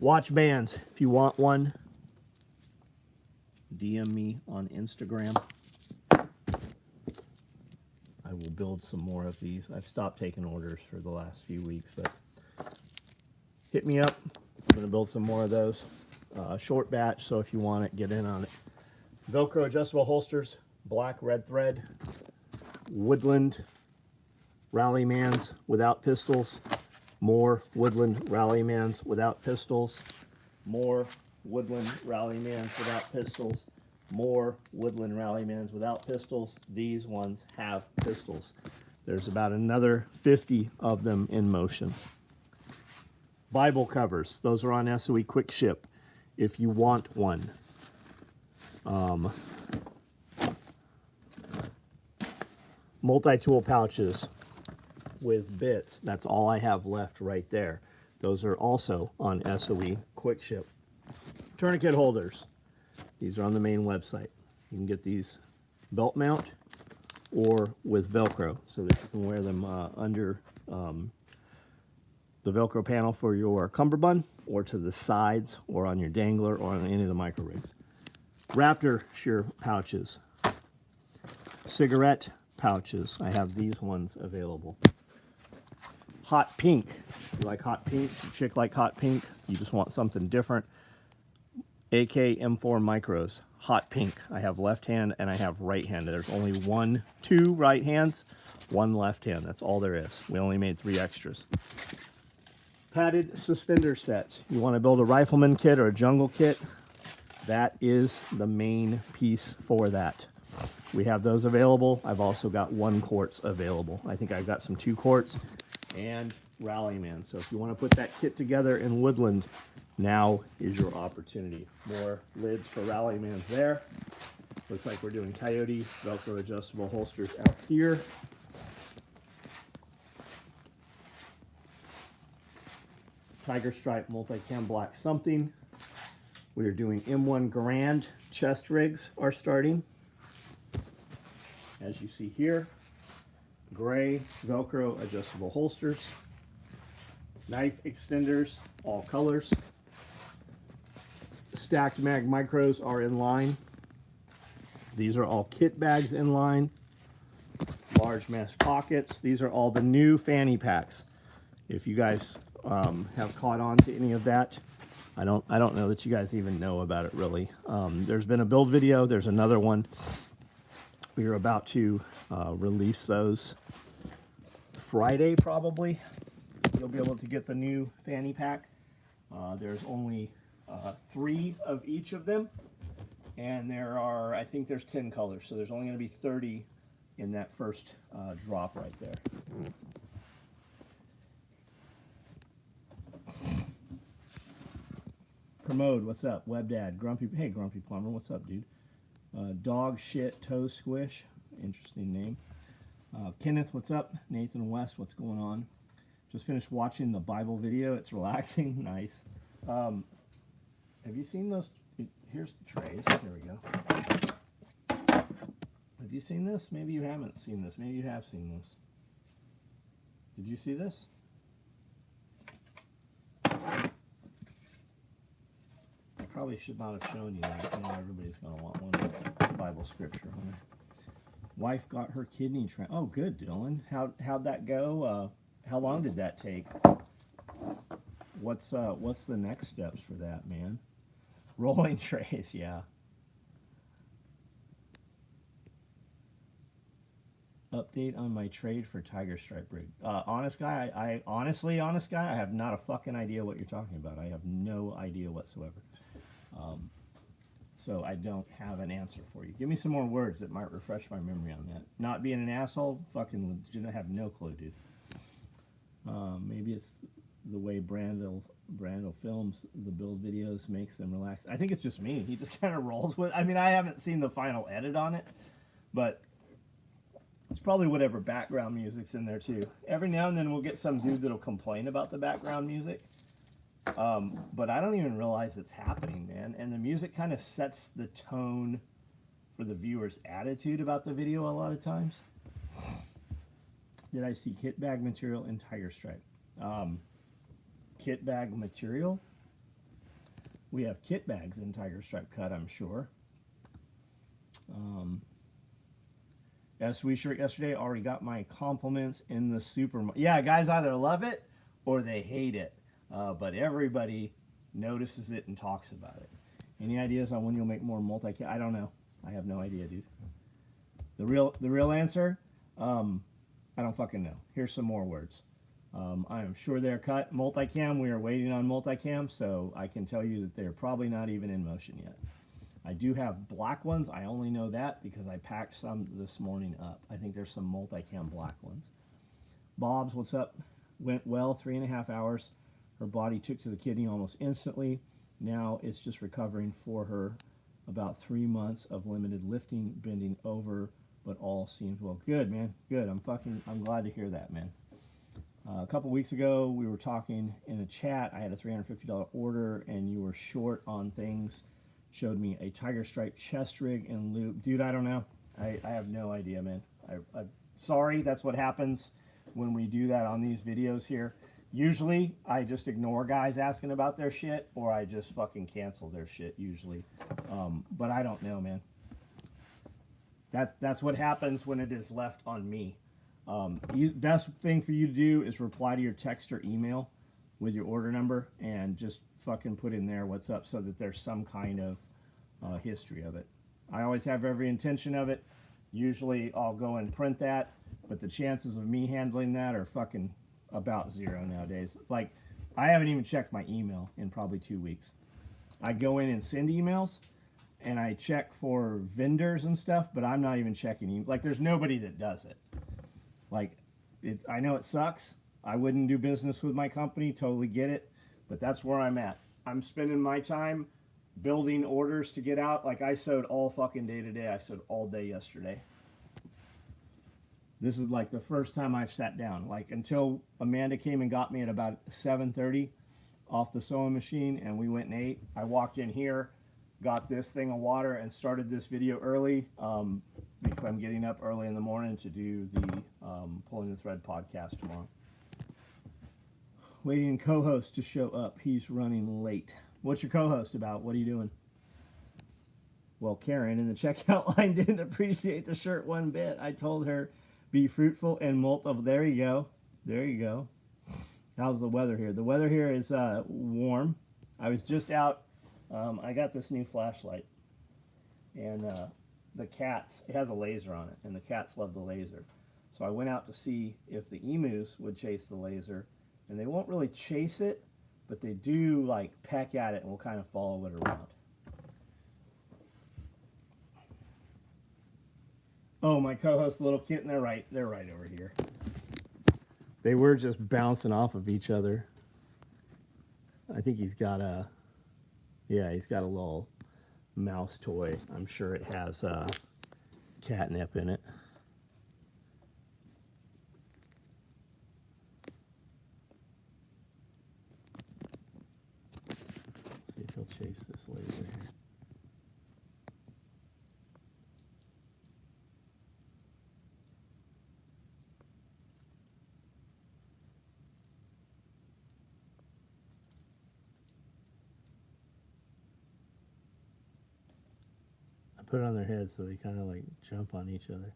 Watch bands. If you want one, DM me on Instagram. I will build some more of these. I've stopped taking orders for the last few weeks, but hit me up. I'm going to build some more of those. Short batch, so if you want it, get in on it. Velcro adjustable holsters, black red thread, woodland Rallymans without pistols, more woodland Rallymans without pistols, more woodland Rallymans without pistols, more woodland Rallymans without pistols. These ones have pistols. There's about another 50 of them in motion. Bible covers, those are on SOE Quick Ship if you want one. Multi-tool pouches with bits. That's all I have left right there. Those are also on SOE Quick Ship. Tourniquet holders. These are on the main website. You can get these belt mount or with Velcro so that you can wear them under the Velcro panel for your cummerbund or to the sides or on your dangler or on any of the micro rigs. Raptor shear pouches. Cigarette pouches. I have these ones available. Hot pink. You like hot pink? Your chick like hot pink? You just want something different. AK M4 micros. Hot pink. I have left hand and I have right hand. There's only two right hands, one left hand. That's all there is. We only made 3 extras. Padded suspender sets. You want to build a rifleman kit or a jungle kit? That is the main piece for that. We have those available. I've also got 1 quarts available. I think I've got some 2 quarts and Rallyman. So if you want to put that kit together in woodland, now is your opportunity. More lids for Rallymans there. Looks like we're doing Coyote Velcro adjustable holsters out here. Tiger Stripe multi-cam black something. We are doing M1 Grand chest rigs are starting. As you see here, gray Velcro adjustable holsters, knife extenders, all colors. Stacked mag micros are in line. These are all kit bags in line. Large mesh pockets. These are all the new fanny packs. If you guys have caught on to any of that, I don't know that you guys even know about it really. There's been a build video. There's another one. We are about to release those Friday probably. You'll be able to get the new fanny pack. There's only 3 of each of them, and there are, I think there's 10 colors, so there's only going to be 30 in that first drop right there. Commode, what's up? Webdad, Grumpy, hey Grumpy Plumber, what's up, dude? Dog Shit Toe Squish, interesting name. Kenneth, what's up? Nathan West, what's going on? Just finished watching the Bible video. It's relaxing. Nice. Have you seen those? Here's the trays. There we go. Have you seen this? Maybe you haven't seen this. Maybe you have seen this. Did you see this? I probably should not have shown you that. You know, everybody's going to want one with Bible scripture on it. Wife got her kidney Oh, good, Dylan. How'd that go? How long did that take? What's the next steps for that, man? Rolling trays, yeah. Update on my trade for Tiger Stripe rig. Honest guy, honestly, I have not a fucking idea what you're talking about. I have no idea whatsoever. So I don't have an answer for you. Give me some more words that might refresh my memory on that. Not being an asshole, fucking have no clue, dude. Maybe it's the way Brandel films the build videos, makes them relax. I think it's just me. He just kind of rolls with. I mean, I haven't seen the final edit on it, but it's probably whatever background music's in there too. Every now and then we'll get some dude that'll complain about the background music, but I don't even realize it's happening, man. And the music kind of sets the tone for the viewer's attitude about the video a lot of times. Did I see kit bag material in Tiger Stripe? Kit bag material? We have kit bags in Tiger Stripe cut, I'm sure. SOE shirt yesterday, already got my compliments in the supermarket. Yeah, guys either love it or they hate it. But everybody notices it and talks about it. Any ideas on when you'll make more multi-cam? I don't know. I have no idea, dude. The real answer, I don't fucking know. Here's some more words. I am sure they're cut. Multicam, we are waiting on multicam, so I can tell you that they're probably not even in motion yet. I do have black ones. I only know that because I packed some this morning up. I think there's some multicam black ones. Bob's, what's up? Went well, 3.5 hours. Her body took to the kidney almost instantly. Now it's just recovering for her. About 3 months of limited lifting, bending over, but all seems well. Good, man. Good. I'm glad to hear that, man. A couple weeks ago, we were talking in a chat. I had a $350 order, and you were short on things. Showed me a Tiger Stripe chest rig and loop. Dude, I don't know. I have no idea, man. I'm sorry. That's what happens when we do that on these videos here. Usually, I just ignore guys asking about their shit, or I just fucking cancel their shit, usually. But I don't know, man. That's what happens when it is left on me. Best thing for you to do is reply to your text or email with your order number and just fucking put in there what's up so that there's some kind of history of it. I always have every intention of it. Usually I'll go and print that, but the chances of me handling that are fucking about zero nowadays. Like, I haven't even checked my email in probably 2 weeks. I go in and send emails and I check for vendors and stuff, but I'm not even checking. Like, there's nobody that does it. Like, I know it sucks. I wouldn't do business with my company, totally get it, but that's where I'm at. I'm spending my time building orders to get out. Like, I sewed all fucking day today. I sewed all day yesterday. This is like the first time I've sat down. Like, until Amanda came and got me at about 7:30 off the sewing machine, and we went and ate. I walked in here, got this thing of water, and started this video early because I'm getting up early in the morning to do the Pulling the Thread podcast tomorrow. Waiting co-host to show up. He's running late. What's your co-host about? What are you doing? Well, Karen in the checkout line didn't appreciate the shirt one bit. I told her, be fruitful and multiple. There you go. There you go. How's the weather here? The weather here is warm. I was just out. I got this new flashlight. And the cats, it has a laser on it. And the cats love the laser. So I went out to see if the emus would chase the laser. And they won't really chase it, but they do like peck at it and will kind of follow it around. Oh, my co-host, little kitten, they're right over here. They were just bouncing off of each other. I think he's got a little mouse toy. I'm sure it has catnip in it. Let's see if he'll chase this laser here. Put it on their heads so they kind of like jump on each other.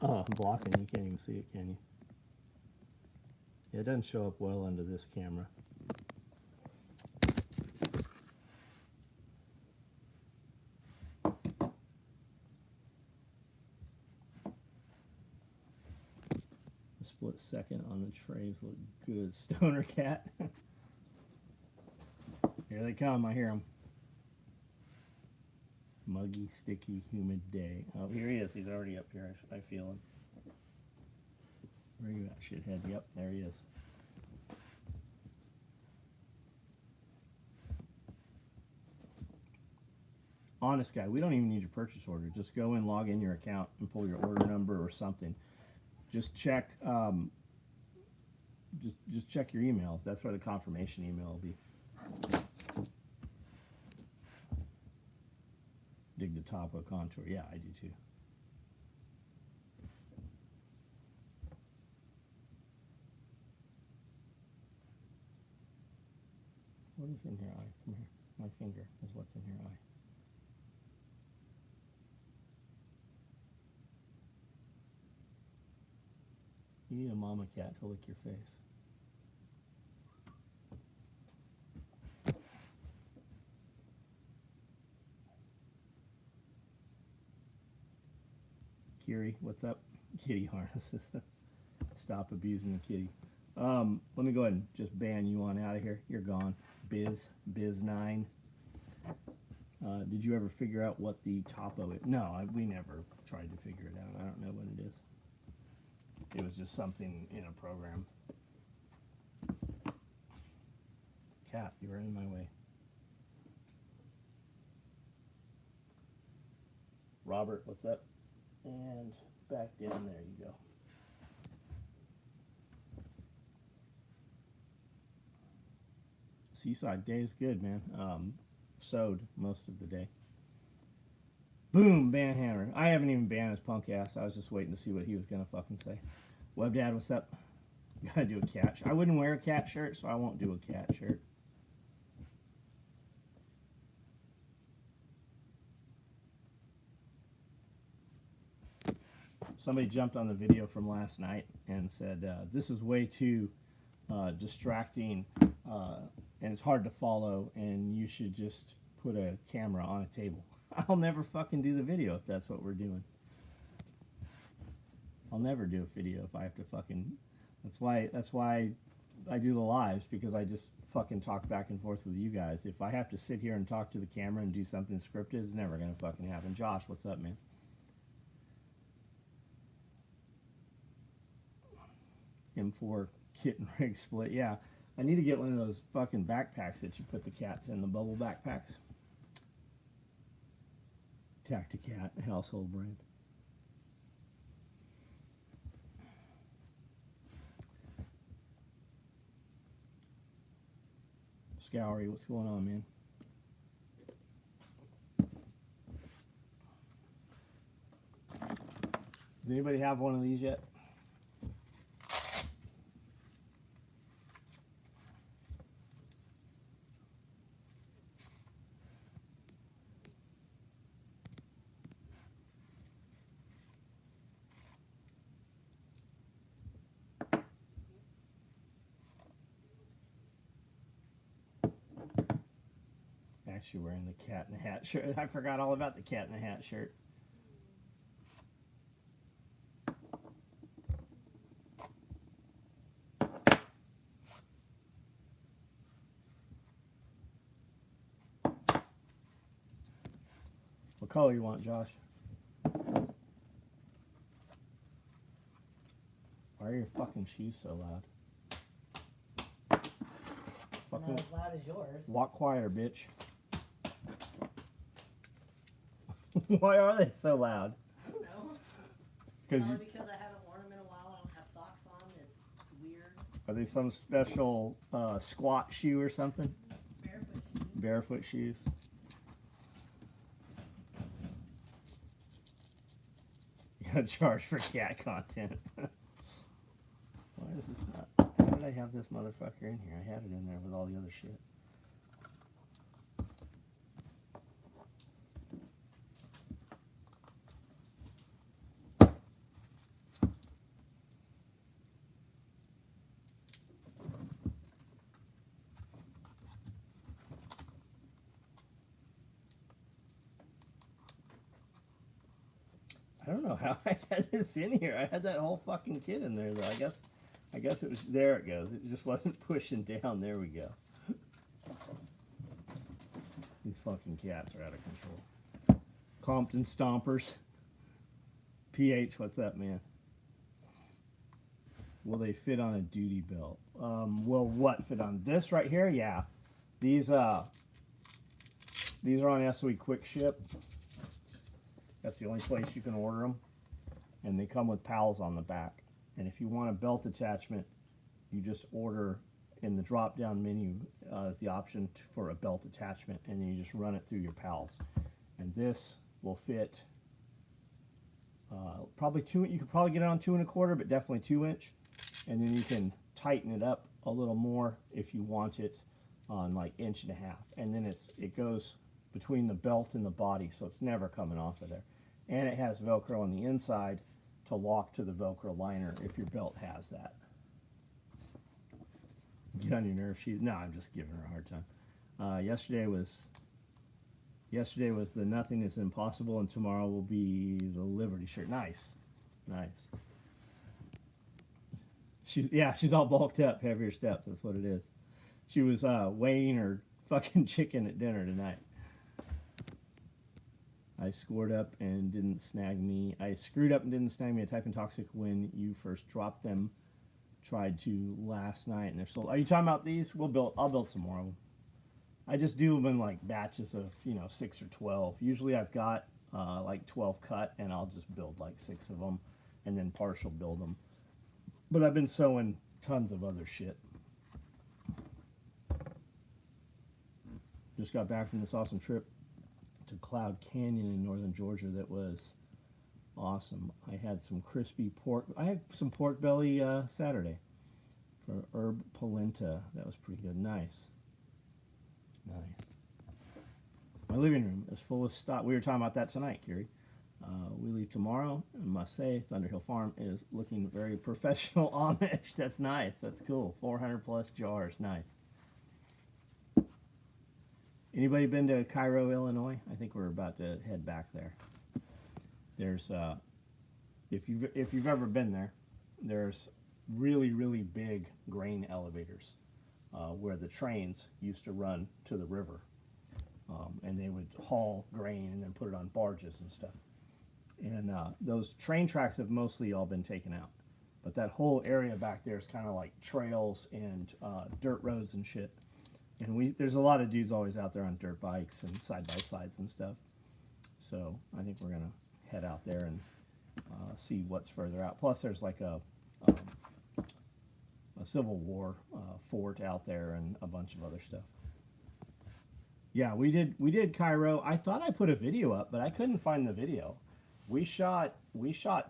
Oh, I'm blocking. You can't even see it, can you? Yeah, it doesn't show up well under this camera. A split second on the trays look good. Stoner cat. Here they come. I hear them. Muggy, sticky, humid day. Oh, here he is. He's already up here. I feel him. Where are you at, shithead? Yep, there he is. Honest guy, we don't even need your purchase order. Just go in, log in your account, and pull your order number or something. Just check. Just check your emails. That's where the confirmation email will be. Dig the topo contour. Yeah, I do too. What is in your eye? Come here. My finger is what's in your eye. You need a mama cat to lick your face. Kiri, what's up? Kitty harnesses. Stop abusing the kitty. Let me go ahead and just ban you on out of here. You're gone. Biz9. Did you ever figure out what the topo is? No, we never tried to figure it out. I don't know what it is. It was just something in a program. Cat, you were in my way. Robert, what's up? And back down, there you go. Seaside day is good, man. Sewed most of the day. Boom, ban hammer. I haven't even banned his punk ass. I was just waiting to see what he was gonna fucking say. Web Dad, what's up? Gotta do a cat shirt. I wouldn't wear a cat shirt, so I won't do a cat shirt. Somebody jumped on the video from last night and said, this is way too distracting and it's hard to follow, and you should just put a camera on a table. I'll never fucking do the video if that's what we're doing. I'll never do a video if I have to fucking... That's why I do the lives, because I just fucking talk back and forth with you guys. If I have to sit here and talk to the camera and do something scripted, it's never gonna fucking happen. Josh, what's up, man? M4 kitten rig split. Yeah, I need to get one of those fucking backpacks that you put the cats in, the bubble backpacks. Tacticat, household brand. Scoury, what's going on, man? Does anybody have one of these yet? Actually wearing the cat in the hat shirt. I forgot all about the cat in the hat shirt. What color you want, Josh? Why are your fucking shoes so loud? Fucking not as loud as yours. Walk quieter, bitch. Why are they so loud? I don't know. Probably because I haven't worn them in a while. I don't have socks on. It's weird. Are they some special squat shoe or something? Barefoot shoes. Barefoot shoes. You gotta charge for cat content. Why is this not? How did I have this motherfucker in here? I had it in there with all the other shit. I don't know how I had this in here. I had that whole fucking kit in there, though. I guess it was, there it goes. It just wasn't pushing down. There we go. These fucking cats are out of control. Compton Stompers. PH, what's up, man? Will they fit on a duty belt? Will what fit on this right here? Yeah. These are on SOE Quick Ship. That's the only place you can order them. And they come with pals on the back. And if you want a belt attachment, you just order in the drop-down menu is the option for a belt attachment, and then you just run it through your pals. And this will fit probably you could probably get it on 2 1/4, but definitely 2 inch. And then you can tighten it up a little more if you want it on like 1.5 inch, and then it goes between the belt and the body, so it's never coming off of there. And it has Velcro on the inside to lock to the Velcro liner if your belt has that. Get on your nerves, she. No, I'm just giving her a hard time. Yesterday was the nothing is impossible, and tomorrow will be the Liberty shirt. Nice, nice. She's all bulked up, heavier steps. That's what it is. She was weighing her fucking chicken at dinner tonight. I screwed up and didn't snag me. I screwed up and didn't snag me a Type and Toxic when you first dropped them. Tried to last night and they're sold. Are you talking about these? I'll build some more of them. I just do them in like batches of 6 or 12. Usually I've got like 12 cut, and I'll just build like 6 of them, and then partial build them. But I've been sewing tons of other shit. Just got back from this awesome trip to Cloud Canyon in northern Georgia. That was awesome. I had some crispy pork. I had some pork belly Saturday for herb polenta. That was pretty good. Nice. Nice. My living room is full of stock. We were talking about that tonight, Kiri. We leave tomorrow, and must say, Thunderhill Farm is looking very professional Amish. That's nice. That's cool. 400 plus jars. Nice. Anybody been to Cairo, Illinois? I think we're about to head back there. There's, if you've ever been there, there's really, really big grain elevators where the trains used to run to the river. And they would haul grain and then put it on barges and stuff. And those train tracks have mostly all been taken out. But that whole area back there is kind of like trails and dirt roads and shit. And there's a lot of dudes always out there on dirt bikes and side-by-sides and stuff. So I think we're going to head out there and see what's further out. Plus there's like a Civil War fort out there and a bunch of other stuff. Yeah, we did Cairo. I thought I put a video up, but I couldn't find the video. We shot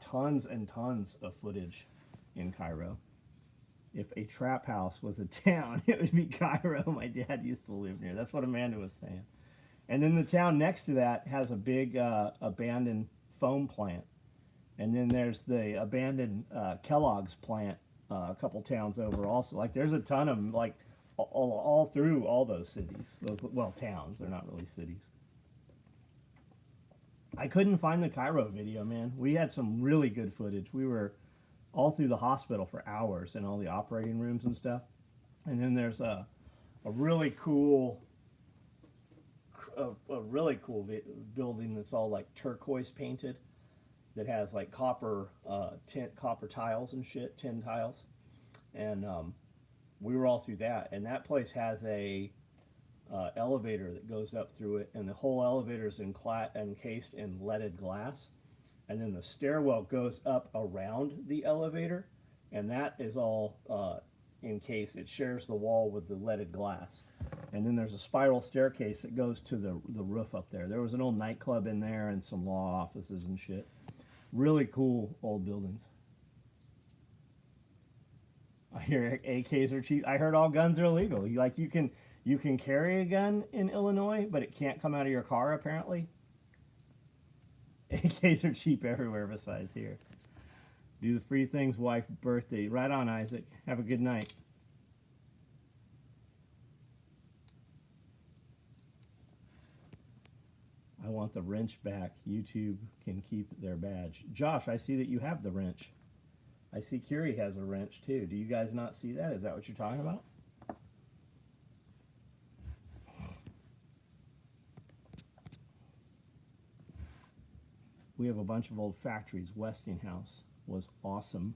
tons and tons of footage in Cairo. If a trap house was a town, it would be Cairo. My dad used to live near. That's what Amanda was saying. And then the town next to that has a big abandoned foam plant. And then there's the abandoned Kellogg's plant a couple towns over also. Like there's a ton of them, like all through all those cities. Well, towns. They're not really cities. I couldn't find the Cairo video, man. We had some really good footage. We were all through the hospital for hours and all the operating rooms and stuff. And then there's a really cool building that's all like turquoise painted that has like copper tiles and shit, tin tiles. And we were all through that, and that place has a elevator that goes up through it, and the whole elevator is encased in leaded glass. And then the stairwell goes up around the elevator, and that is all encased. It shares the wall with the leaded glass. And then there's a spiral staircase that goes to the roof up there. There was an old nightclub in there and some law offices and shit. Really cool old buildings. I hear AKs are cheap. I heard all guns are illegal. You can carry a gun in Illinois, but it can't come out of your car apparently. AKs are cheap everywhere besides here. Do the free things, wife, birthday. Right on, Isaac. Have a good night. I want the wrench back. YouTube can keep their badge. Josh, I see that you have the wrench. I see Kiri has a wrench too. Do you guys not see that? Is that what you're talking about? We have a bunch of old factories. Westinghouse was awesome,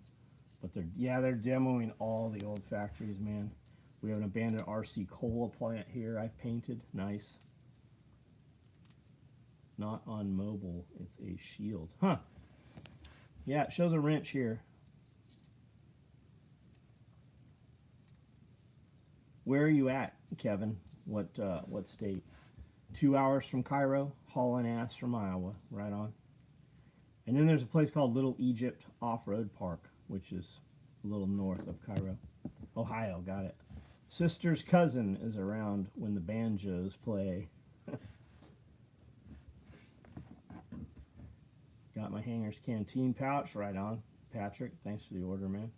but they're demoing all the old factories, man. We have an abandoned RC Cola plant here I've painted. Nice. Not on mobile, it's a shield. Huh. Yeah, it shows a wrench here. Where are you at, Kevin? What state? 2 hours from Cairo, hauling ass from Iowa. Right on. And then there's a place called Little Egypt Off-Road Park, which is a little north of Cairo. Ohio, got it. Sister's cousin is around when the banjos play. Got my Hanger's Canteen pouch right on. Patrick, thanks for the order, man.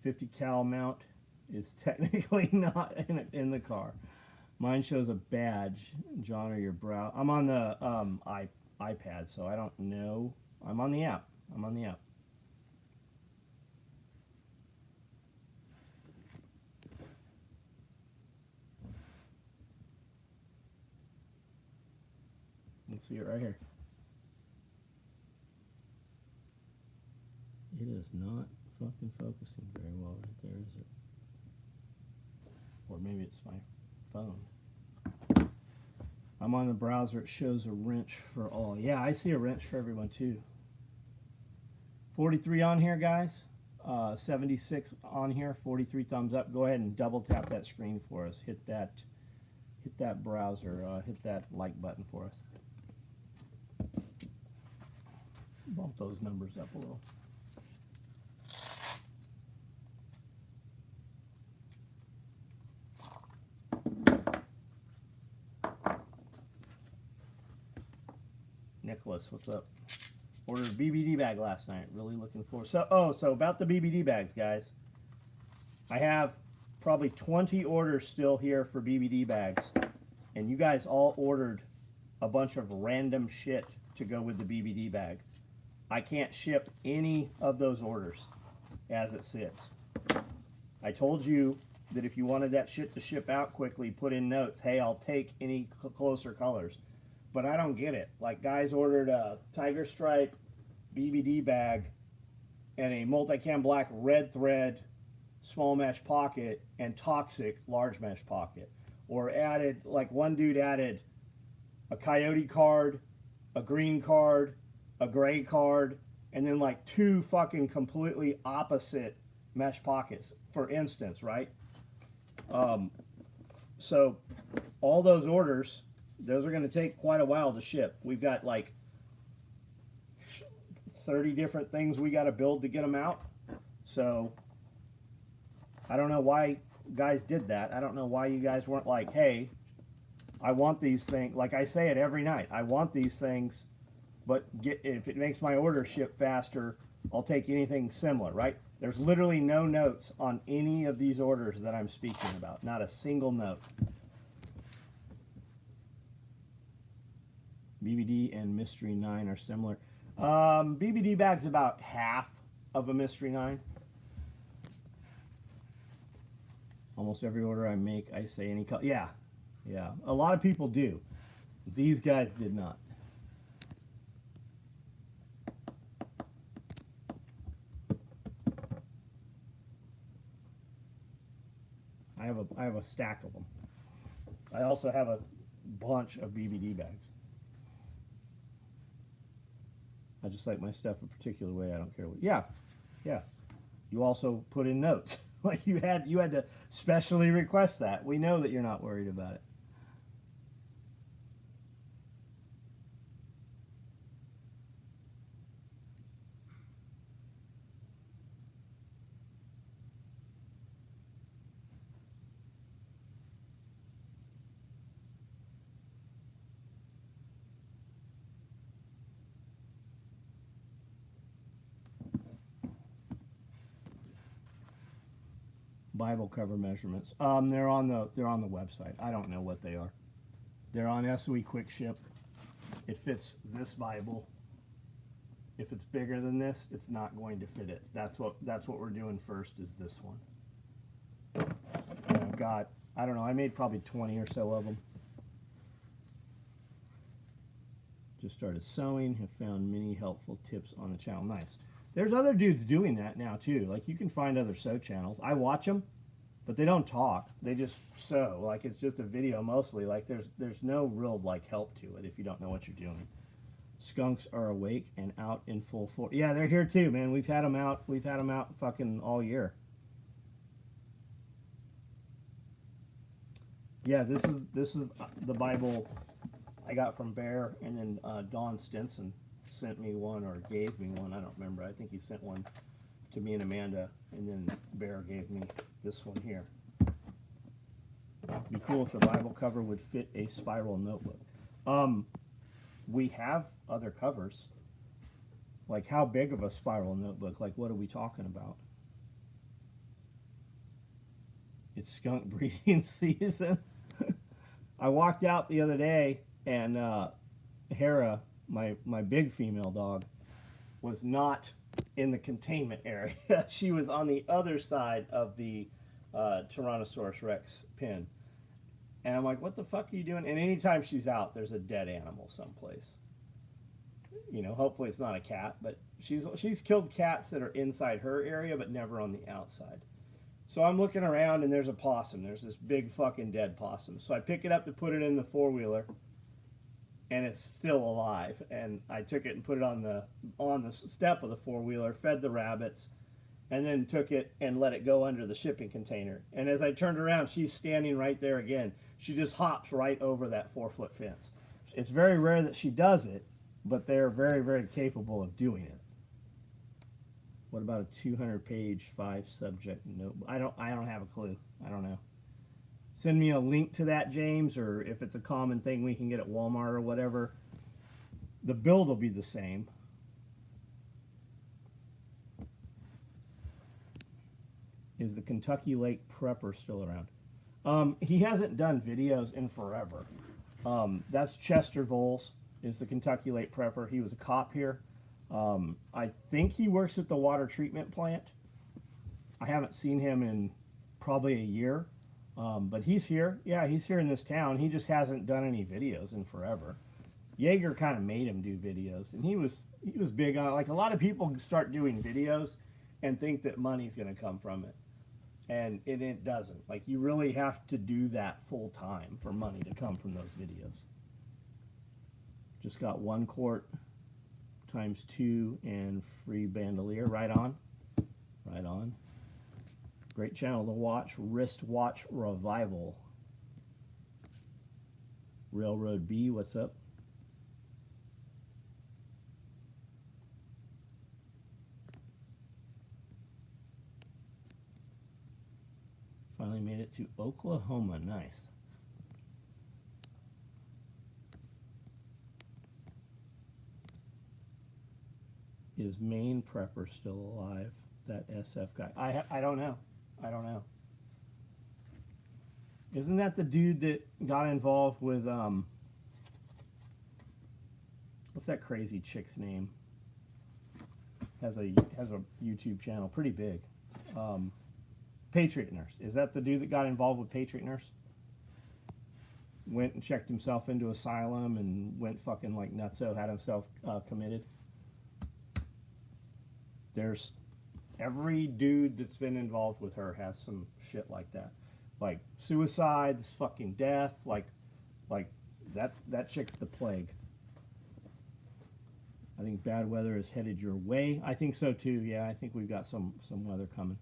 50 cal mount is technically not in the car. Mine shows a badge. John, or your brow. I'm on the iPad, so I don't know. I'm on the app. I'm on the app. Let's see it right here. It is not fucking focusing very well right there, is it? Or maybe it's my phone. I'm on the browser. It shows a wrench for all. Yeah, I see a wrench for everyone too. 43 on here, guys. 76 on here. 43 thumbs up. Go ahead and double tap that screen for us. Hit that browser. Hit that like button for us. Bump those numbers up a little. Nicholas, what's up? Ordered a BBD bag last night. Really looking forward. So about the BBD bags, guys. I have probably 20 orders still here for BBD bags, and you guys all ordered a bunch of random shit to go with the BBD bag. I can't ship any of those orders as it sits. I told you that if you wanted that shit to ship out quickly, put in notes, hey, I'll take any closer colors. But I don't get it. Like, guys ordered a Tiger Stripe BBD bag and a multicam black red thread small mesh pocket and Toxic large mesh pocket. Or added, like one dude added a coyote card, a green card, a gray card, and then like two fucking completely opposite mesh pockets, for instance, right? So all those orders, those are going to take quite a while to ship. We've got like 30 different things we got to build to get them out. So I don't know why guys did that. I don't know why you guys weren't like, hey, I want these things. Like I say it every night. I want these things, but if it makes my order ship faster, I'll take anything similar, right? There's literally no notes on any of these orders that I'm speaking about. Not a single note. BBD and Mystery 9 are similar. BBD bag's about half of a Mystery 9. Almost every order I make, I say any color. Yeah, yeah. A lot of people do. These guys did not. I have a stack of them. I also have a bunch of BBD bags. I just like my stuff a particular way. I don't care what. Yeah, yeah. You also put in notes. Like you had to specially request that. We know that you're not worried about it. Bible cover measurements. They're on the website. I don't know what they are. They're on SOE Quick Ship. It fits this Bible. If it's bigger than this, it's not going to fit it. That's what we're doing first, is this one. And I've got, I don't know, I made probably 20 or so of them. Just started sewing, have found many helpful tips on the channel. Nice. There's other dudes doing that now too. Like you can find other sew channels. I watch them, but they don't talk. They just sew. Like it's just a video mostly. Like there's no real like help to it if you don't know what you're doing. Skunks are awake and out in full force. Yeah, they're here too, man. We've had them out. We've had them out fucking all year. Yeah, this is the Bible I got from Bear, and then Don Stinson sent me one, or gave me one. I don't remember. I think he sent one to me and Amanda, and then Bear gave me this one here. Be cool if the Bible cover would fit a spiral notebook. We have other covers. Like, how big of a spiral notebook? Like, what are we talking about? It's skunk breeding season. I walked out the other day, and Hera, my big female dog, was not in the containment area. She was on the other side of the Tyrannosaurus Rex pen. And I'm like, what the fuck are you doing? And anytime she's out, there's a dead animal someplace. You know, hopefully it's not a cat, but she's killed cats that are inside her area, but never on the outside. So I'm looking around, and there's a possum. There's this big fucking dead possum. So I pick it up to put it in the four-wheeler, and it's still alive. And I took it and put it on the step of the four-wheeler, fed the rabbits, and then took it and let it go under the shipping container. And as I turned around, she's standing right there again. She just hops right over that 4-foot fence. It's very rare that she does it, but they're very, very capable of doing it. What about a 200-page 5-subject notebook? I don't have a clue. I don't know. Send me a link to that, James, or if it's a common thing we can get at Walmart or whatever. The build will be the same. Is the Kentucky Lake Prepper still around? He hasn't done videos in forever. That's Chester Voles, is the Kentucky Lake Prepper. He was a cop here. I think he works at the water treatment plant. I haven't seen him in probably a year, but he's here. Yeah, he's here in this town. He just hasn't done any videos in forever. Jaeger kind of made him do videos, and he was big on it. Like, a lot of people start doing videos and think that money's going to come from it, and it doesn't. Like, you really have to do that full time for money to come from those videos. Just got 1 quart times 2 and free bandolier. Right on. Right on. Great channel to watch. Wristwatch Revival. Railroad B, what's up? Finally made it to Oklahoma. Nice. Is Maine Prepper still alive? That SF guy. I don't know. I don't know. Isn't that the dude that got involved with what's that crazy chick's name? Has a YouTube channel, pretty big. Patriot Nurse. Is that the dude that got involved with Patriot Nurse? Went and checked himself into asylum and went fucking like nutso, had himself committed. There's every dude that's been involved with her has some shit like that, like suicides, fucking death, like that chick's the plague. I think bad weather is headed your way. I think so too. Yeah, I think we've got some weather coming.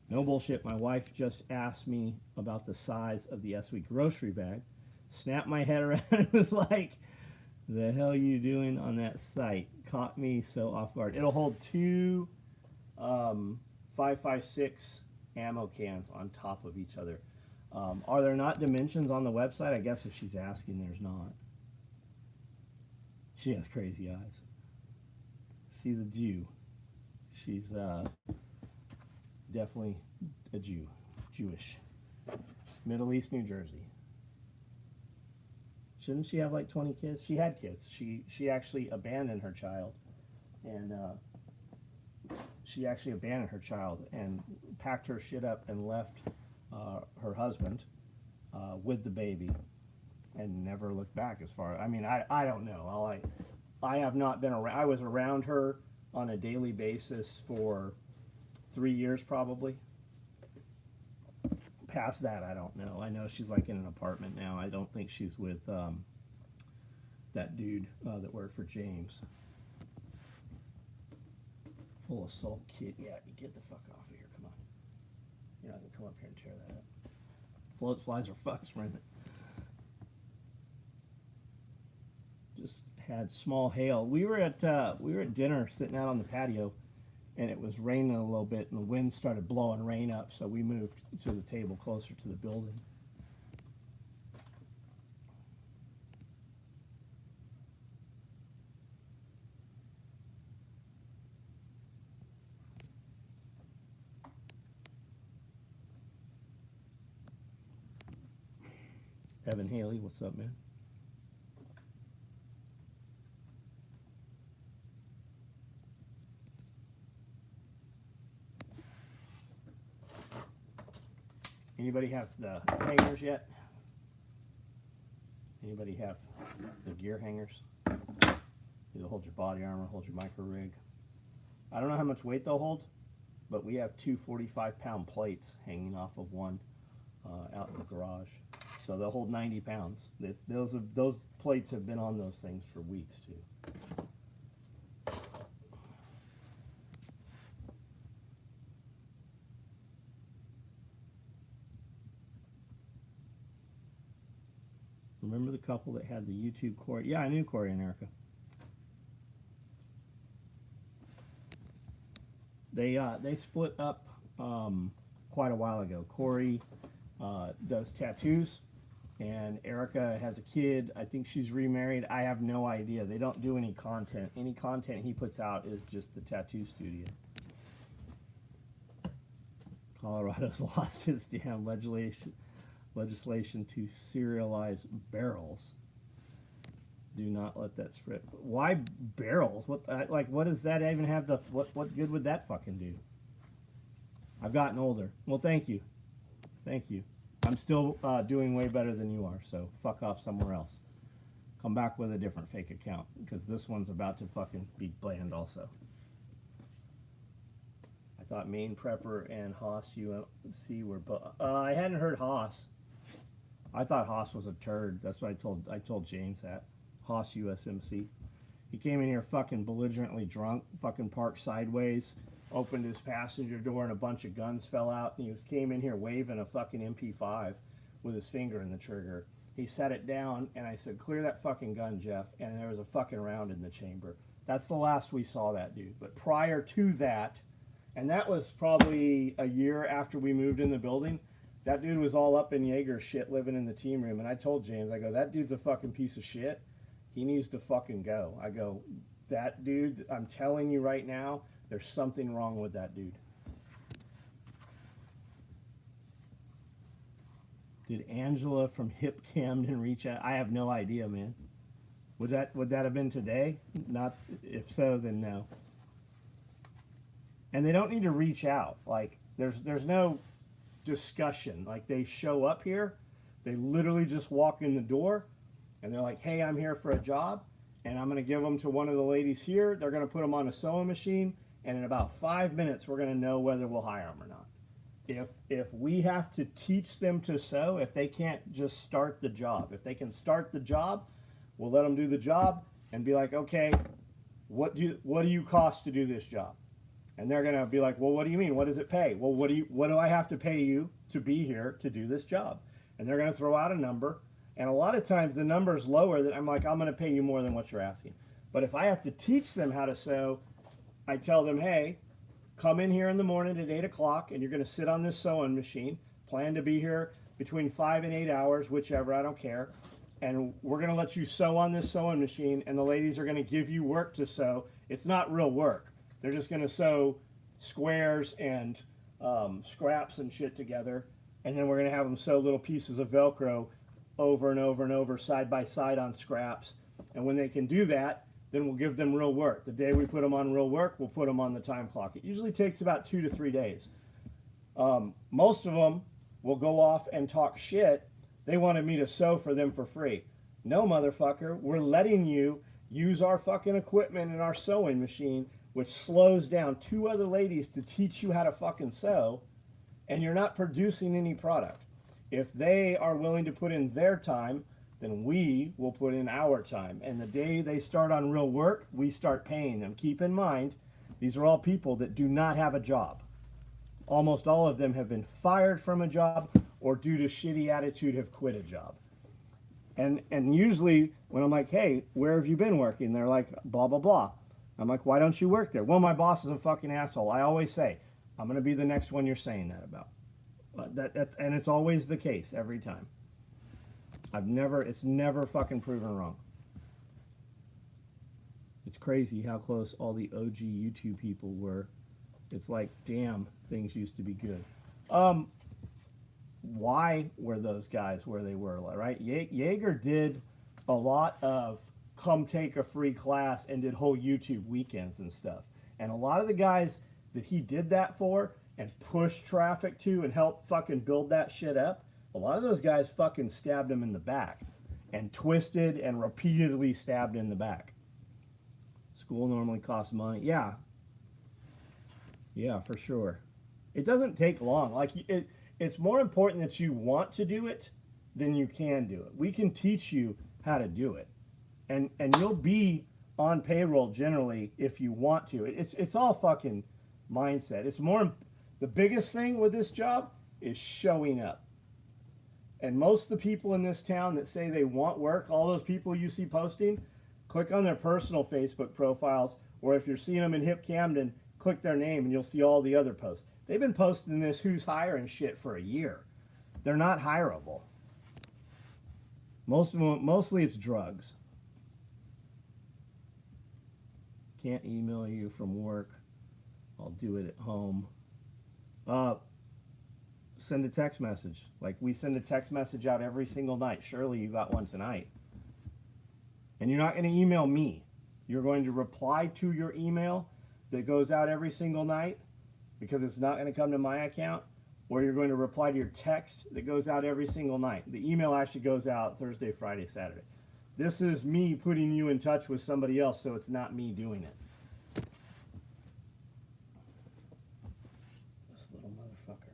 No bullshit. My wife just asked me about the size of the SOE grocery bag. Snapped my head around and was like, the hell are you doing on that site? Caught me so off guard. It'll hold 2 5.56 ammo cans on top of each other. Are there not dimensions on the website? I guess if she's asking, there's not. She has crazy eyes. She's a Jew. She's definitely a Jew. Jewish. Middle East, New Jersey. Shouldn't she have like 20 kids? She had kids. She actually abandoned her child, and packed her shit up and left her husband with the baby, and never looked back. As far, I mean, I don't know. I have not been around. I was around her on a daily basis for 3 years probably. Past that, I don't know. I know she's like in an apartment now. I don't think she's with that dude that worked for James. Full assault kit. Yeah, you get the fuck off of here. Come on. You're not gonna come up here and tear that up. Floats, flies, or fucks, right? Just had small hail. We were at dinner, sitting out on the patio, and it was raining a little bit, and the wind started blowing rain up, so we moved to the table closer to the building. Evan Haley, what's up, man? Anybody have the hangers yet? Anybody have the gear hangers? It'll hold your body armor, hold your micro rig. I don't know how much weight they'll hold, but we have two 45-pound plates hanging off of one out in the garage. So they'll hold 90 pounds. Those plates have been on those things for weeks too. Remember the couple that had the YouTube Corey? Yeah, I knew Corey and Erica. They split up quite a while ago. Corey does tattoos, and Erica has a kid. I think she's remarried. I have no idea. They don't do any content. Any content he puts out is just the tattoo studio. Colorado's lost its damn legislation to serialize barrels. Do not let that spread. Why barrels? What does that even have to? What good would that fucking do? I've gotten older. Well, thank you, thank you. I'm still doing way better than you are. So fuck off somewhere else. Come back with a different fake account because this one's about to fucking be banned also. I thought Maine Prepper and Haas UMC were both. I hadn't heard Haas. I thought Haas was a turd. That's what I told James that. Haas USMC. He came in here fucking belligerently drunk, fucking parked sideways, opened his passenger door and a bunch of guns fell out, and he came in here waving a fucking MP5 with his finger in the trigger. He set it down, and I said, clear that fucking gun, Jeff, and there was a fucking round in the chamber. That's the last we saw that dude. But prior to that, and that was probably a year after we moved in the building, that dude was all up in Jaeger shit living in the team room, and I told James, I go, that dude's a fucking piece of shit. He needs to fucking go. I go, that dude, I'm telling you right now, there's something wrong with that dude. Did Angela from Hip Camden reach out? I have no idea, man. Would that have been today? Not. If so, then no. And they don't need to reach out. Like there's no discussion. Like they show up here, they literally just walk in the door, and they're like, "Hey, I'm here for a job, and I'm going to give them to one of the ladies here. They're going to put them on a sewing machine, and in about 5 minutes, we're going to know whether we'll hire them or not." If we have to teach them to sew, if they can't just start the job, if they can start the job, we'll let them do the job and be like, okay, what do you cost to do this job? And they're gonna be like, well, what do you mean? What does it pay? Well, what do I have to pay you to be here to do this job? And they're gonna throw out a number, and a lot of times the number is lower than I'm like, I'm gonna pay you more than what you're asking. But if I have to teach them how to sew, I tell them, hey, come in here in the morning at 8 o'clock, and you're going to sit on this sewing machine. Plan to be here between 5 and 8 hours, whichever, I don't care. And we're going to let you sew on this sewing machine, and the ladies are going to give you work to sew. It's not real work. They're just going to sew squares and scraps and shit together, and then we're going to have them sew little pieces of Velcro over and over and over, side by side on scraps. And when they can do that, then we'll give them real work. The day we put them on real work, we'll put them on the time clock. It usually takes about 2 to 3 days. Most of them will go off and talk shit. They wanted me to sew for them for free. No, motherfucker, we're letting you use our fucking equipment and our sewing machine, which slows down 2 other ladies to teach you how to fucking sew, and you're not producing any product. If they are willing to put in their time, then we will put in our time. And the day they start on real work, we start paying them. Keep in mind, these are all people that do not have a job. Almost all of them have been fired from a job or due to shitty attitude have quit a job. And usually when I'm like, hey, where have you been working? They're like, blah, blah, blah. I'm like, why don't you work there? Well, my boss is a fucking asshole. I always say, I'm going to be the next one you're saying that about. And it's always the case every time. It's never fucking proven wrong. It's crazy how close all the OG YouTube people were. It's like, damn, things used to be good. why were those guys where they were, right? Jaeger did a lot of come take a free class and did whole YouTube weekends and stuff. And a lot of the guys that he did that for and pushed traffic to and helped fucking build that shit up, a lot of those guys fucking stabbed him in the back and twisted and repeatedly stabbed in the back. School normally costs money. Yeah. Yeah, for sure. It doesn't take long. Like, it's more important that you want to do it than you can do it. We can teach you how to do it. And you'll be on payroll generally if you want to. It's all fucking mindset. It's more, the biggest thing with this job is showing up. And most of the people in this town that say they want work, all those people you see posting, click on their personal Facebook profiles, or if you're seeing them in Hip Camden, click their name and you'll see all the other posts. They've been posting this who's hiring shit for a year. They're not hireable. Mostly it's drugs. Can't email you from work. I'll do it at home. Send a text message. Like, we send a text message out every single night. Surely you got one tonight. And you're not going to email me. You're going to reply to your email that goes out every single night, because it's not going to come to my account, or you're going to reply to your text that goes out every single night. The email actually goes out Thursday, Friday, Saturday. This is me putting you in touch with somebody else, so it's not me doing it. This little motherfucker.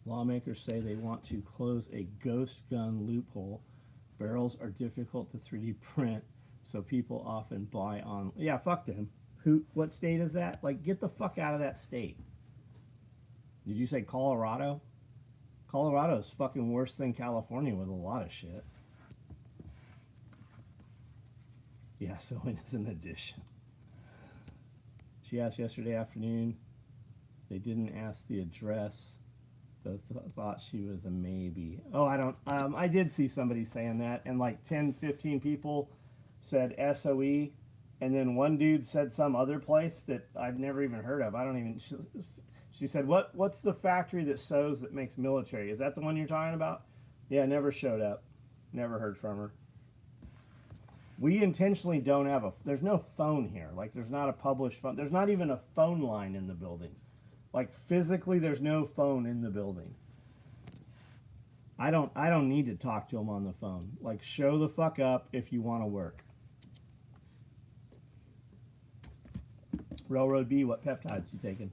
Lawmakers say they want to close a ghost gun loophole. Barrels are difficult to 3D print, so people often buy on. Yeah, fuck them. What state is that? Like, get the fuck out of that state. Did you say Colorado? Colorado is fucking worse than California with a lot of shit. Yeah, sewing is an addition. She asked yesterday afternoon. They didn't ask the address. Thought she was a maybe. Oh, I don't. I did see somebody saying that, and like 10, 15 people said SOE, and then one dude said some other place that I've never even heard of. I don't even. She said, "What's the factory that sews that makes military? Is that the one you're talking about?" Yeah, never showed up. Never heard from her. We intentionally don't have there's no phone here. Like, there's not a published phone. There's not even a phone line in the building. Like, physically, there's no phone in the building. I don't need to talk to them on the phone. Like, show the fuck up if you want to work. Railroad B, what peptides you taking?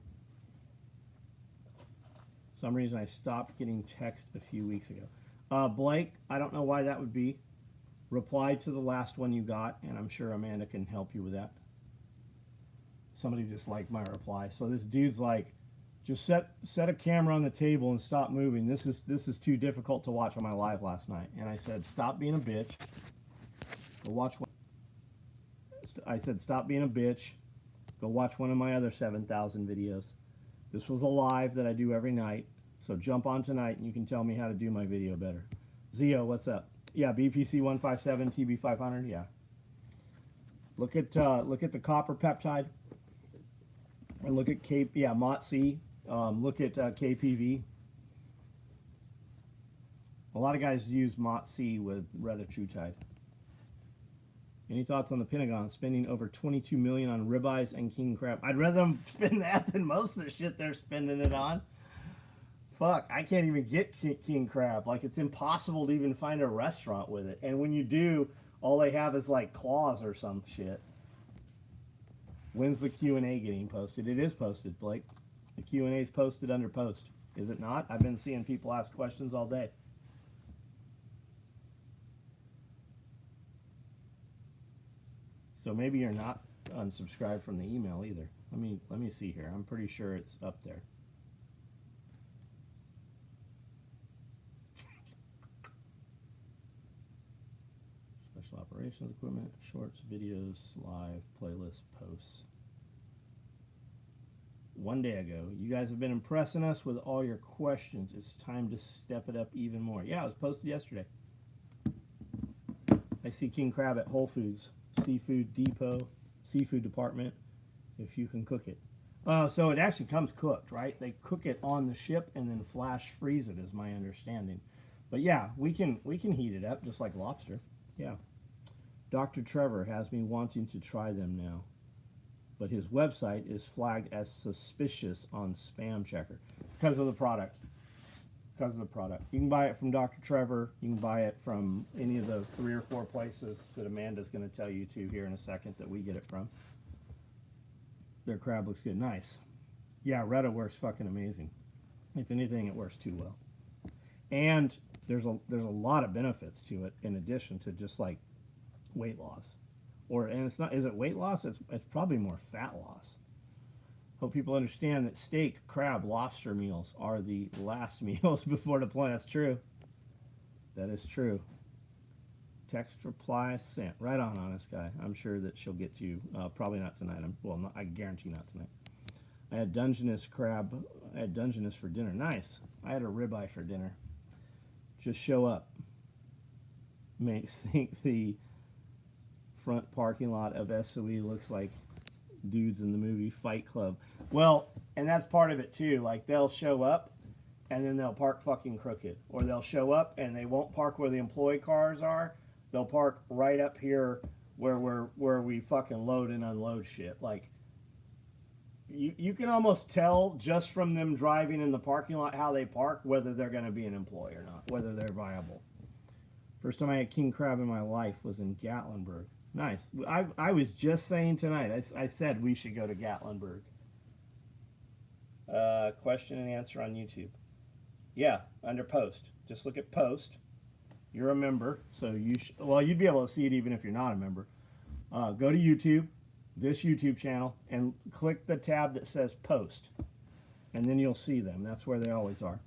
For some reason I stopped getting text a few weeks ago. Blake, I don't know why that would be. Reply to the last one you got, and I'm sure Amanda can help you with that. Somebody just liked my reply. So this dude's like, just set a camera on the table and stop moving. This is too difficult to watch on my live last night. And I said, stop being a bitch. Go watch one. I said, stop being a bitch. Go watch one of my other 7,000 videos. This was a live that I do every night. So jump on tonight and you can tell me how to do my video better. Zio, what's up? Yeah, BPC 157, TB 500. Yeah. Look at the copper peptide. And look at MOTC. Look at KPV. A lot of guys use MOTC with retatrutide. Any thoughts on the Pentagon spending over $22 million on ribeyes and king crab? I'd rather them spend that than most of the shit they're spending it on. Fuck, I can't even get king crab. Like, it's impossible to even find a restaurant with it. And when you do, all they have is like claws or some shit. When's the Q&A getting posted? It is posted, Blake. The Q&A is posted under post. Is it not? I've been seeing people ask questions all day. So maybe you're not unsubscribed from the email either. Let me see here. I'm pretty sure it's up there. Special operations equipment, shorts, videos, live, playlist, posts. One day ago, you guys have been impressing us with all your questions. It's time to step it up even more. Yeah, it was posted yesterday. I see king crab at Whole Foods, Seafood Depot, seafood department if you can cook it. So it actually comes cooked, right? They cook it on the ship and then flash freeze it, is my understanding. But yeah, we can heat it up just like lobster. Yeah. Dr. Trevor has me wanting to try them now, but his website is flagged as suspicious on Spam Checker because of the product. Because of the product. You can buy it from Dr. Trevor. You can buy it from any of the 3 or 4 places that Amanda's going to tell you to here in a second that we get it from. Their crab looks good. Nice. Yeah, Retta works fucking amazing. If anything, it works too well. And there's a lot of benefits to it in addition to just like weight loss. And it's not, is it weight loss? It's probably more fat loss. Hope people understand that steak, crab, lobster meals are the last meals before the plane. That's true. That is true. Text reply sent. Right on, honest guy. I'm sure that she'll get to you. Probably not tonight. I guarantee not tonight. I had Dungeness crab. I had Dungeness for dinner. Nice. I had a ribeye for dinner. Just show up. Makes think the front parking lot of SOE looks like dudes in the movie Fight Club. Well, and that's part of it too. Like they'll show up and then they'll park fucking crooked. Or they'll show up and they won't park where the employee cars are. They'll park right up here where we fucking load and unload shit. Like you can almost tell just from them driving in the parking lot how they park whether they're going to be an employee or not, whether they're viable. First time I had king crab in my life was in Gatlinburg. Nice. I was just saying tonight, I said we should go to Gatlinburg. Question and answer on YouTube. Yeah, under post. Just look at post. You're a member, so you'd be able to see it even if you're not a member. Go to YouTube, this YouTube channel, and click the tab that says post. And then you'll see them. That's where they always are.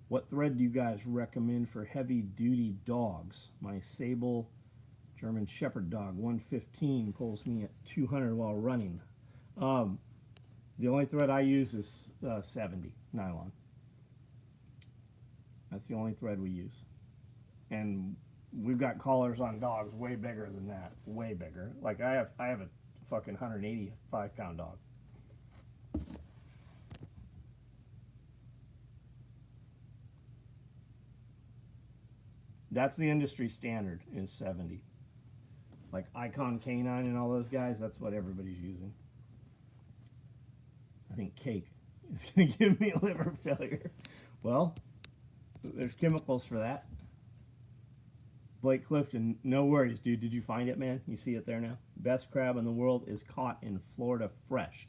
What thread do you guys recommend for heavy-duty dogs? My Sable German Shepherd dog, 115, pulls me at 200 while running. The only thread I use is 70 nylon. That's the only thread we use. And we've got collars on dogs way bigger than that, way bigger. Like I have a fucking 185-pound dog. That's the industry standard, is 70. Like Icon Canine and all those guys, that's what everybody's using. I think cake is going to give me liver failure. Well, there's chemicals for that. Blake Clifton, no worries, dude. Did you find it, man? You see it there now? Best crab in the world is caught in Florida fresh.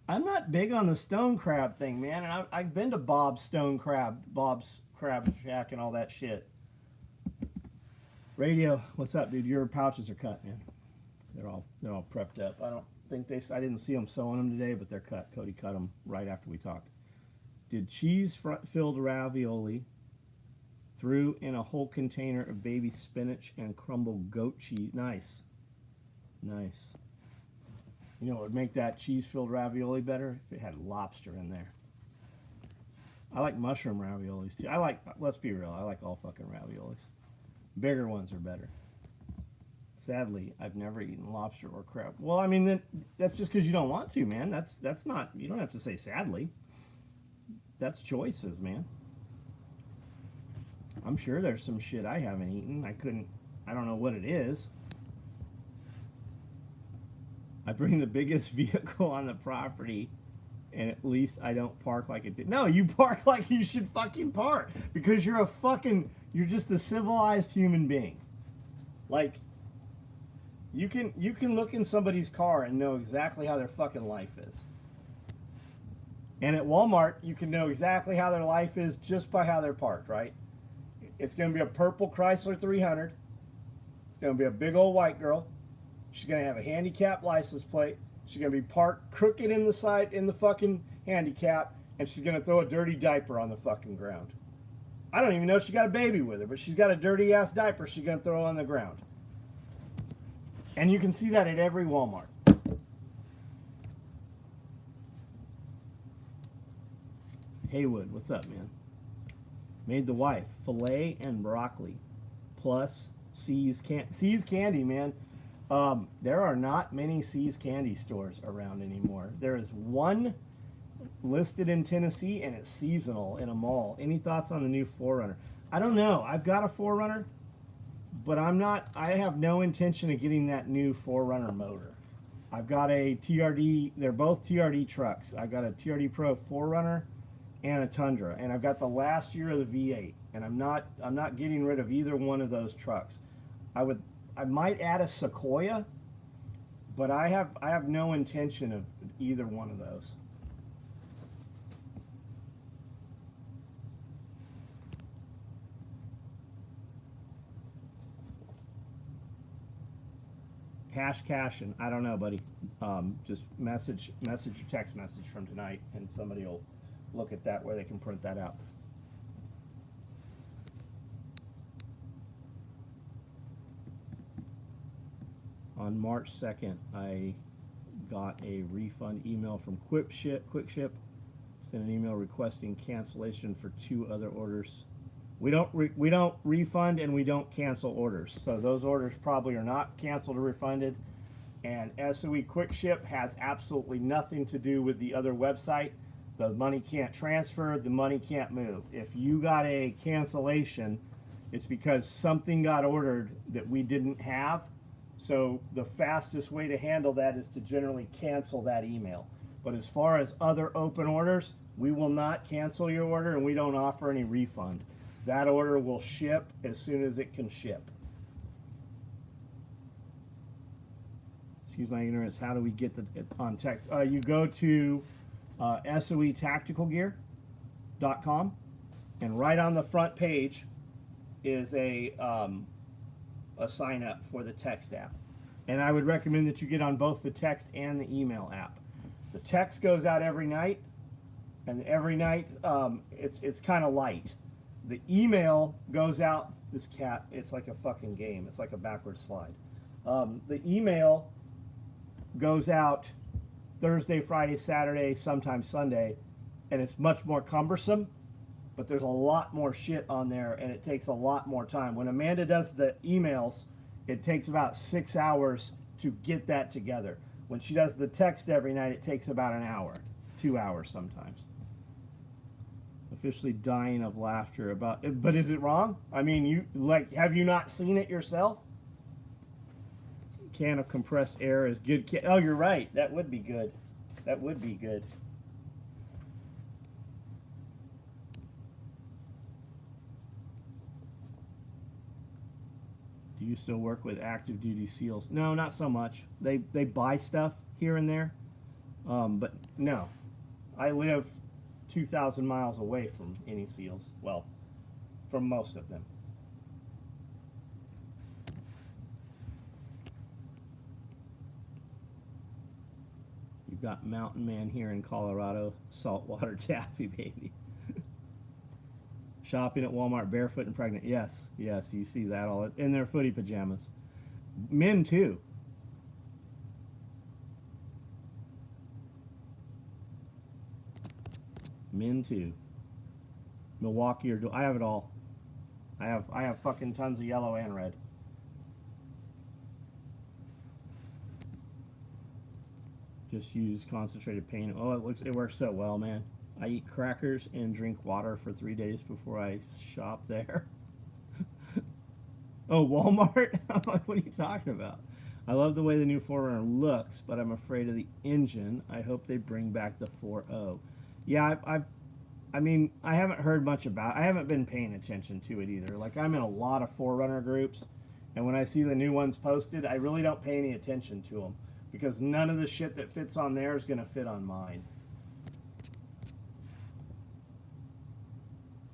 I'm not big on the stone crab thing, man. And I've been to Bob's Crab Shack and all that shit. Radio, what's up, dude? Your pouches are cut, man. They're all prepped up. I didn't see them sewing them today, but they're cut. Cody cut them right after we talked. Did cheese-filled ravioli threw in a whole container of baby spinach and crumbled goat cheese. Nice. Nice. You know what would make that cheese-filled ravioli better? If it had lobster in there. I like mushroom raviolis too. Let's be real, I like all fucking raviolis. Bigger ones are better. Sadly, I've never eaten lobster or crab. Well, I mean, that's just because you don't want to, man. That's not, you don't have to say sadly. That's choices, man. I'm sure there's some shit I haven't eaten. I don't know what it is. I bring the biggest vehicle on the property, and at least I don't park like it did. No, you park like you should fucking park, because you're just a civilized human being. Like, you can look in somebody's car and know exactly how their fucking life is. And at Walmart, you can know exactly how their life is just by how they're parked, right? It's going to be a purple Chrysler 300. It's going to be a big old white girl. She's going to have a handicap license plate. She's going to be parked crooked in the fucking handicap, and she's going to throw a dirty diaper on the fucking ground. I don't even know if she got a baby with her, but she's got a dirty ass diaper she's going to throw on the ground. And you can see that at every Walmart. Haywood, what's up, man? Made the wife filet and broccoli, plus C's candy, man. There are not many See's candy stores around anymore. There is one listed in Tennessee, and it's seasonal in a mall. Any thoughts on the new 4Runner? I don't know. I've got a 4Runner, but I have no intention of getting that new 4Runner motor. I've got a TRD, they're both TRD trucks. I've got a TRD Pro 4Runner and a Tundra, and Have got the last year of the V8, and I'm not getting rid of either one of those trucks. I might add a Sequoia, but I have no intention of either one of those. Hash cash, and I don't know, buddy. Just message your text message from tonight, and somebody will look at that where they can print that out. On March 2nd, I got a refund email from QuickShip. Sent an email requesting cancellation for 2 other orders. We don't refund and we don't cancel orders. So those orders probably are not canceled or refunded. And SOE QuickShip has absolutely nothing to do with the other website. The money can't transfer, the money can't move. If you got a cancellation, it's because something got ordered that we didn't have. So the fastest way to handle that is to generally cancel that email. But as far as other open orders, we will not cancel your order, and we don't offer any refund. That order will ship as soon as it can ship. Excuse my ignorance. How do we get it on text? You go to SOEtacticalgear.com, and right on the front page is a sign up for the text app. And I would recommend that you get on both the text and the email app. The text goes out every night, and every night it's kind of light. The email goes out, this cat, it's like a fucking game. It's like a backward slide. The email goes out Thursday, Friday, Saturday, sometimes Sunday, and it's much more cumbersome, but there's a lot more shit on there, and it takes a lot more time. When Amanda does the emails, it takes about 6 hours to get that together. When she does the text every night, it takes about an hour, 2 hours sometimes. Officially dying of laughter about it, but is it wrong? I mean, have you not seen it yourself? Can of compressed air is good. Oh, you're right. That would be good. That would be good. Do you still work with active duty SEALs? No, not so much. They buy stuff here and there, but no. I live 2,000 miles away from any SEALs. Well, from most of them. You've got Mountain Man here in Colorado, saltwater taffy, baby. Shopping at Walmart barefoot and pregnant. Yes, you see that all in their footy pajamas. Men too. Men too. Milwaukee or I have it all. I have fucking tons of yellow and red. Just use concentrated paint. Oh, it works so well, man. I eat crackers and drink water for 3 days before I shop there. Oh, Walmart? I'm like, what are you talking about? I love the way the new 4Runner looks, but I'm afraid of the engine. I hope they bring back the 4.0. Yeah, I mean, I haven't heard much about it. I haven't been paying attention to it either. Like, I'm in a lot of 4Runner groups, and when I see the new ones posted, I really don't pay any attention to them, because none of the shit that fits on there is going to fit on mine.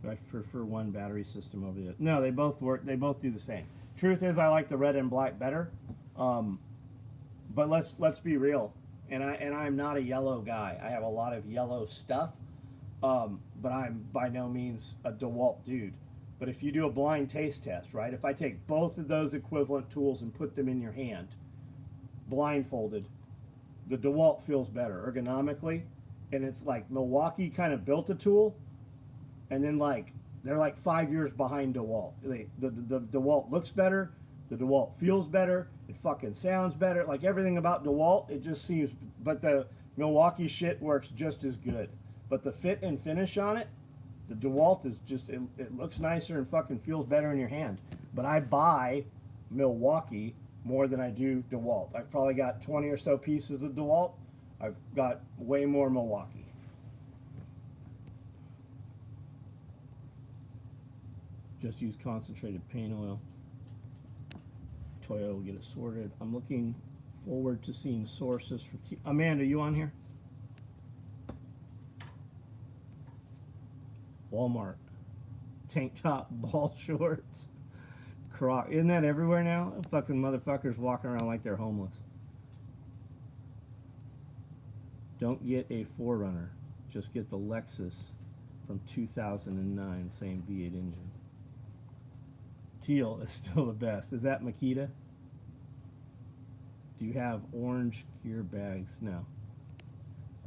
I prefer one battery system over the other. No, they both work. They both do the same. Truth is, I like the red and black better. But let's be real. And I'm not a yellow guy. I have a lot of yellow stuff. But I'm by no means a DeWalt dude. But if you do a blind taste test, right? If I take both of those equivalent tools and put them in your hand, blindfolded, the DeWalt feels better ergonomically. And it's like Milwaukee kind of built a tool, and then they're like 5 years behind DeWalt. The DeWalt looks better, The DeWalt feels better. It fucking sounds better. Like everything about DeWalt, it just seems. But the Milwaukee shit works just as good. But the fit and finish on it, the DeWalt is just, it looks nicer and fucking feels better in your hand. But I buy Milwaukee more than I do DeWalt. I've probably got 20 or so pieces of DeWalt. I've got way more Milwaukee. Just use concentrated paint oil. Toyota will get it sorted. I'm looking forward to seeing sources for Amanda, you on here? Walmart. Tank top, ball shorts. Croc. Isn't that everywhere now? Fucking motherfuckers walking around like they're homeless. Don't get a 4Runner. Just get the Lexus from 2009, same V8 engine. Teal is still the best. Is that Makita? Do you have orange gear bags? No.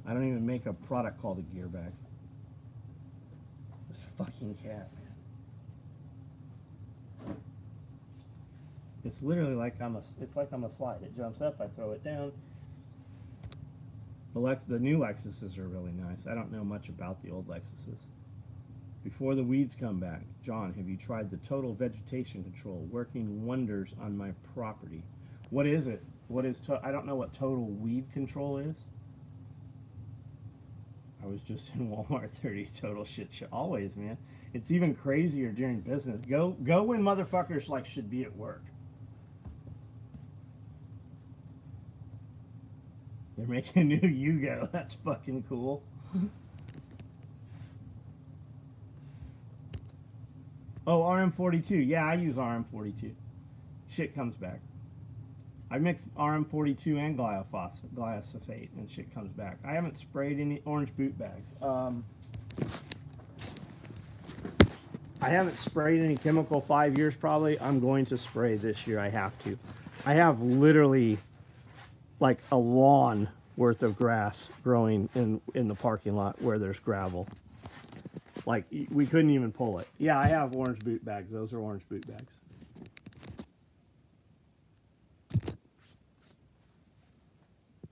I don't even make a product called a gear bag. This fucking cat, man. It's literally like it's like I'm a slide. It jumps up, I throw it down. The new Lexuses are really nice. I don't know much about the old Lexuses. Before the weeds come back, John, have you tried the total vegetation control? Working wonders on my property. What is it? I don't know what total weed control is. I was just in Walmart 30 total shit show. Always, man. It's even crazier during business. Go when motherfuckers like should be at work. They're making a new Yugo. That's fucking cool. Oh, RM42. Yeah, I use RM42. Shit comes back. I mix RM42 and glyphosate and shit comes back. I haven't sprayed any orange boot bags. I haven't sprayed any chemical 5 years probably. I'm going to spray this year. I have to. I have literally like a lawn worth of grass growing in the parking lot where there's gravel. Like, we couldn't even pull it. Yeah, I have orange boot bags. Those are orange boot bags.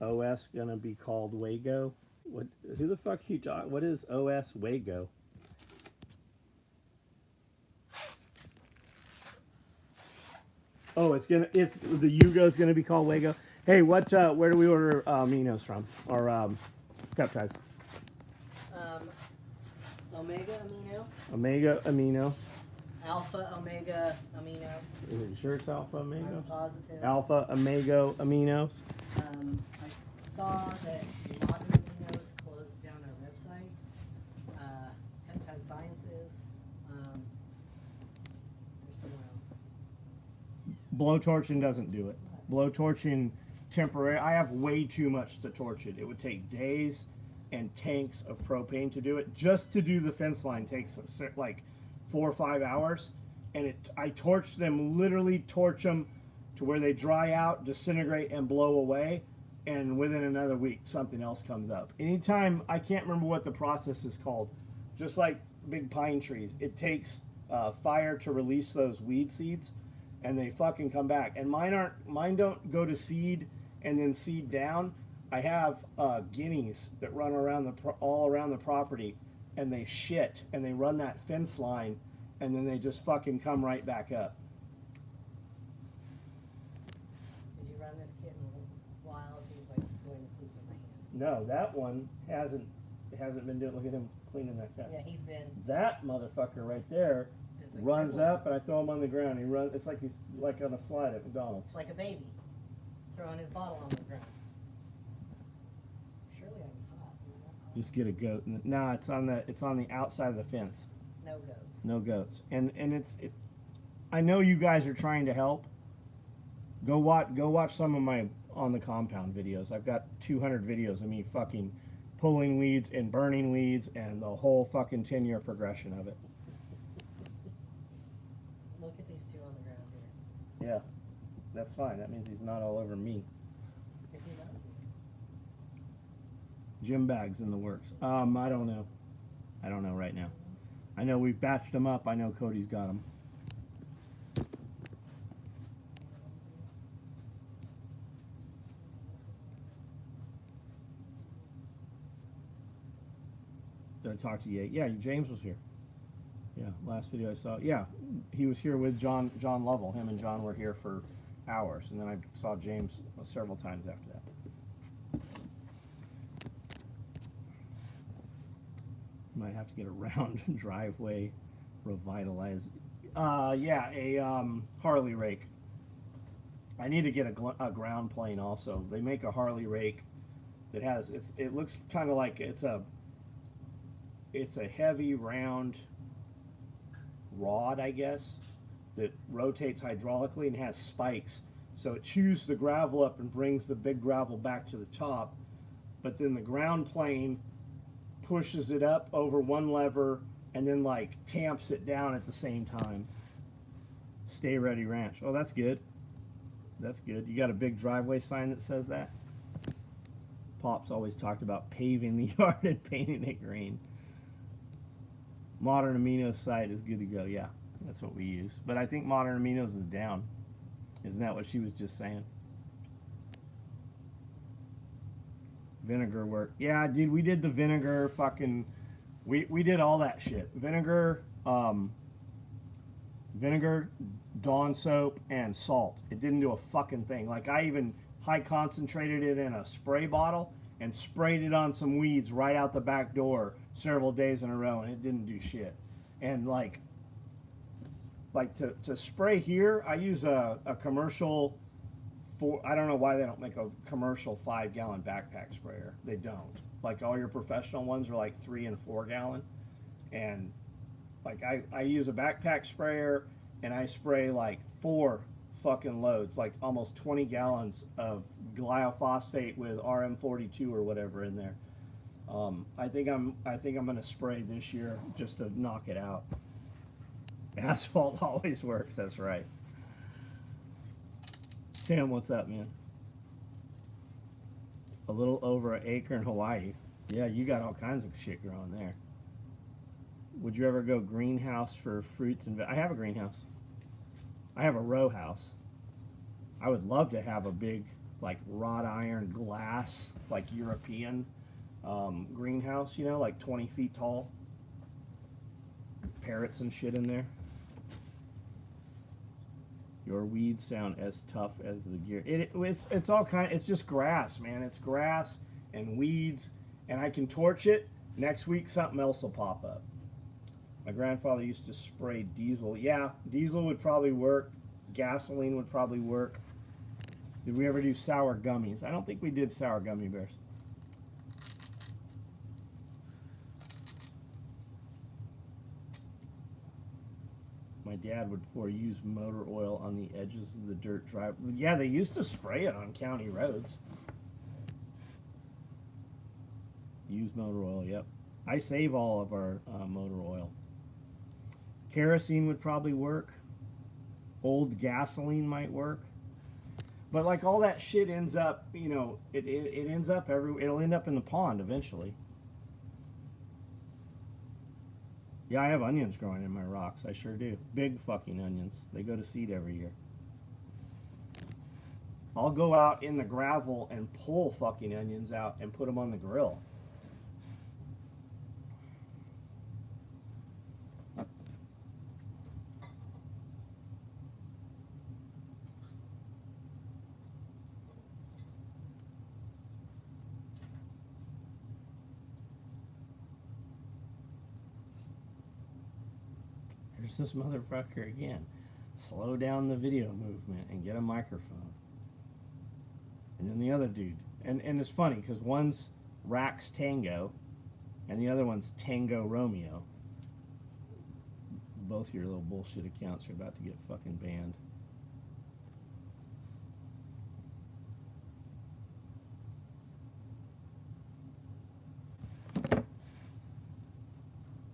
OS gonna be called Wago? What? Who the fuck you talking? What is OS Wago? Oh, it's the Yugo's gonna be called Wago. Hey, what? Where do we order aminos from? Or peptides? Omega amino. Omega amino. Alpha omega amino. Are you sure it's alpha omega? I'm positive. Alpha omega aminos. I saw that modern aminos closed down our website. Peptide Sciences. There's somewhere else. Blowtorching doesn't do it. Blowtorching temporary. I have way too much to torch it. It would take days and tanks of propane to do it. Just to do the fence line takes like 4 or 5 hours. And I torch them, literally torch them to where they dry out, disintegrate, and blow away. And within another week, something else comes up. Anytime, I can't remember what the process is called. Just like big pine trees, it takes fire to release those weed seeds, and they fucking come back. And mine don't go to seed and then seed down. I have guineas that run around all around the property, and they shit, and they run that fence line, and then they just fucking come right back up. Did you run this kitten while he's like going to sleep in my hand? No, that one hasn't been doing. Look at him cleaning that cat. Yeah, he's been. That motherfucker right there runs up, and I throw him on the ground. He runs. It's like he's like on a slide at McDonald's. It's like a baby throwing his bottle on the ground. Surely I'm hot. Just get a goat. No, it's on the outside of the fence. No goats. No goats. And I know you guys are trying to help. Go watch some of my on the compound videos. I've got 200 videos of me fucking pulling weeds and burning weeds and the whole fucking 10-year progression of it. Look at these two on the ground here. Yeah, that's fine. That means he's not all over me. If he does. Gym bags in the works. I don't know. I don't know right now. I know we've batched them up. I know Cody's got them. Did I talk to you? Yeah, James was here. Yeah, last video I saw. Yeah, he was here with John Lovell. Him and John were here for hours, and then I saw James several times after that. Might have to get a round driveway revitalized. Yeah, a Harley rake. I need to get a ground plane also. They make a Harley rake that has it looks kind of like it's a heavy round rod, I guess, that rotates hydraulically and has spikes, so it chews the gravel up and brings the big gravel back to the top, but then the ground plane pushes it up over one lever and then like tamps it down at the same time. Stay Ready Ranch. Oh, that's good. That's good. You got a big driveway sign that says that? Pop's always talked about paving the yard and painting it green. Modern Amino's site is good to go. Yeah, that's what we use. But I think Modern Amino's is down. Isn't that what she was just saying? Vinegar work. Yeah, dude, we did the vinegar fucking... We did all that shit. Vinegar, Dawn soap, and salt. It didn't do a fucking thing. Like, I even high concentrated it in a spray bottle and sprayed it on some weeds right out the back door several days in a row, and it didn't do shit. And like to spray here, I use a commercial I don't know why they don't make a commercial 5-gallon backpack sprayer. They don't. Like, all your professional ones are like 3 and 4 gallon. And like I use a backpack sprayer, and I spray like 4 fucking loads, like almost 20 gallons of glyphosate with RM42 or whatever in there. I think I'm gonna spray this year just to knock it out. Asphalt always works. That's right. Sam, what's up, man? A little over an acre in Hawaii. Yeah, you got all kinds of shit growing there. Would you ever go greenhouse for fruits and I have a greenhouse. I have a row house. I would love to have a big, like, wrought iron glass, like European greenhouse, you know, like 20 feet tall. Parrots and shit in there. Your weeds sound as tough as the gear. It's all kind. It's just grass, man. It's grass and weeds, and I can torch it. Next week, something else will pop up. My grandfather used to spray diesel. Yeah, diesel would probably work. Gasoline would probably work. Did we ever do sour gummies? I don't think we did sour gummy bears. My dad would pour used motor oil on the edges of the dirt drive. Yeah, they used to spray it on county roads. Used motor oil, yep. I save all of our motor oil. Kerosene would probably work. Old gasoline might work. But like all that shit ends up, you know, it ends up it'll end up in the pond eventually. Yeah, I have onions growing in my rocks. I sure do. Big fucking onions. They go to seed every year. I'll go out in the gravel and pull fucking onions out and put them on the grill. Here's this motherfucker again. Slow down the video movement and get a microphone. And then the other dude. And it's funny because one's Rax Tango and the other one's Tango Romeo. Both your little bullshit accounts are about to get fucking banned.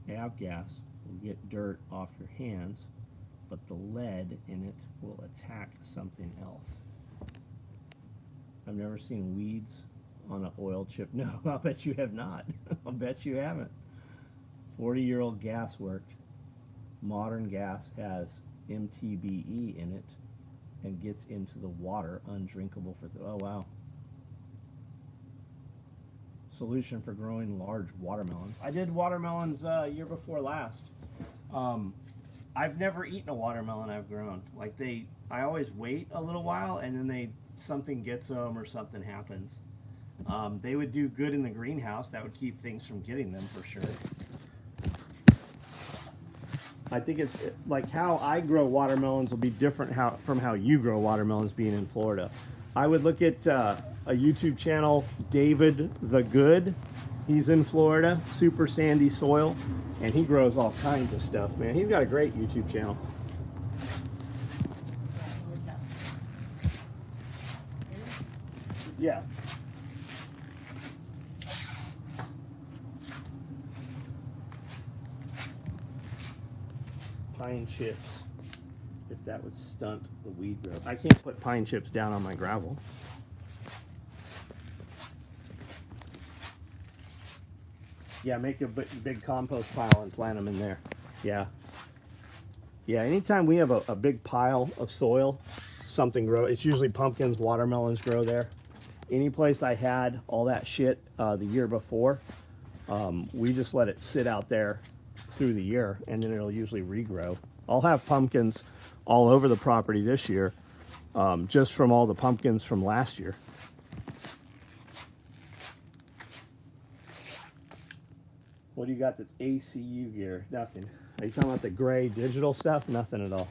Avgas will get dirt off your hands, but the lead in it will attack something else. I've never seen weeds on an oil chip. No, I'll bet you have not. I'll bet you haven't. 40-year-old gas worked. Modern gas has MTBE in it and gets into the water undrinkable for oh wow. solution for growing large watermelons. I did watermelons year before last. I've never eaten a watermelon I've grown. Like I always wait a little while and then something gets them or something happens. They would do good in the greenhouse. That would keep things from getting them for sure. I think it's like how I grow watermelons will be different from how you grow watermelons being in Florida. I would look at a YouTube channel, David the Good. He's in Florida, super sandy soil, and he grows all kinds of stuff, man. He's got a great YouTube channel. Yeah. Pine chips, if that would stunt the weed growth. I can't put pine chips down on my gravel. Yeah, make a big compost pile and plant them in there. Yeah. Yeah, anytime we have a big pile of soil, something grows. It's usually pumpkins, watermelons grow there. Any place I had all that shit the year before, we just let it sit out there through the year, and then it'll usually regrow. I'll have pumpkins all over the property this year, just from all the pumpkins from last year. What do you got that's ACU gear? Nothing. Are you talking about the gray digital stuff? Nothing at all.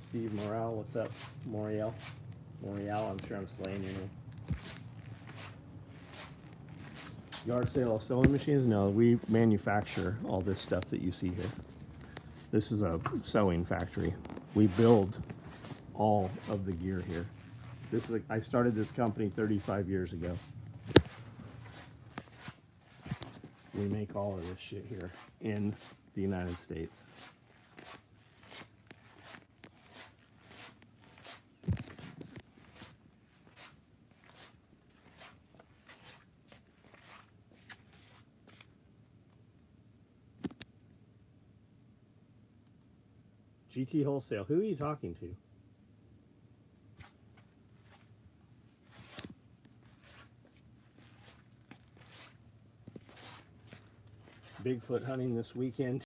Steve Morale, what's up? Moriel, I'm sure I'm slaying your name. Yard sale of sewing machines? No, we manufacture all this stuff that you see here. This is a sewing factory. We build all of the gear here. I started this company 35 years ago. We make all of this shit here in the United States. GT Wholesale, who are you talking to? Bigfoot hunting this weekend.